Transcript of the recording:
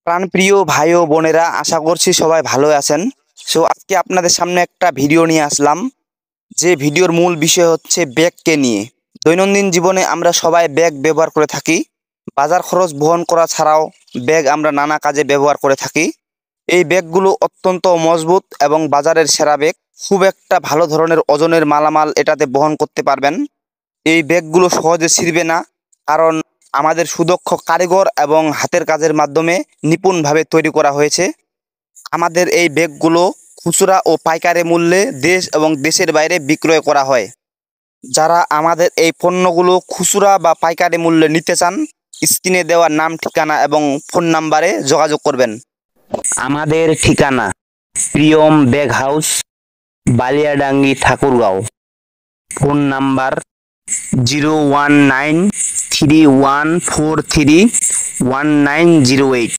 প্রাণপ্রিয় ভাই ও বোনেরা, আশা করছি সবাই ভালো আছেন। সো আজকে আপনাদের সামনে একটা ভিডিও নিয়ে আসলাম, যে ভিডিওর মূল বিষয় হচ্ছে ব্যাগকে নিয়ে। দৈনন্দিন জীবনে আমরা সবাই ব্যাগ ব্যবহার করে থাকি। বাজার খরচ বহন করা ছাড়াও ব্যাগ আমরা নানা কাজে ব্যবহার করে থাকি। এই ব্যাগগুলো অত্যন্ত মজবুত এবং বাজারের সেরা ব্যাগ। খুব একটা ভালো ধরনের ওজনের মালামাল এটাতে বহন করতে পারবেন। এই ব্যাগগুলো সহজে ছিঁড়বে না, কারণ আমাদের সুদক্ষ কারিগর এবং হাতের কাজের মাধ্যমে নিপুণভাবে তৈরি করা হয়েছে। আমাদের এই ব্যাগগুলো খুচরা ও পাইকারি মূল্যে দেশ এবং দেশের বাইরে বিক্রয় করা হয়। যারা আমাদের এই পণ্যগুলো খুচরা বা পাইকারি মূল্যে নিতে চান, স্ক্রিনে দেওয়া নাম, ঠিকানা এবং ফোন নাম্বারে যোগাযোগ করবেন। আমাদের ঠিকানা Priyam bag house, Baliadangi, Thakurgaon. Phone number 01931431908।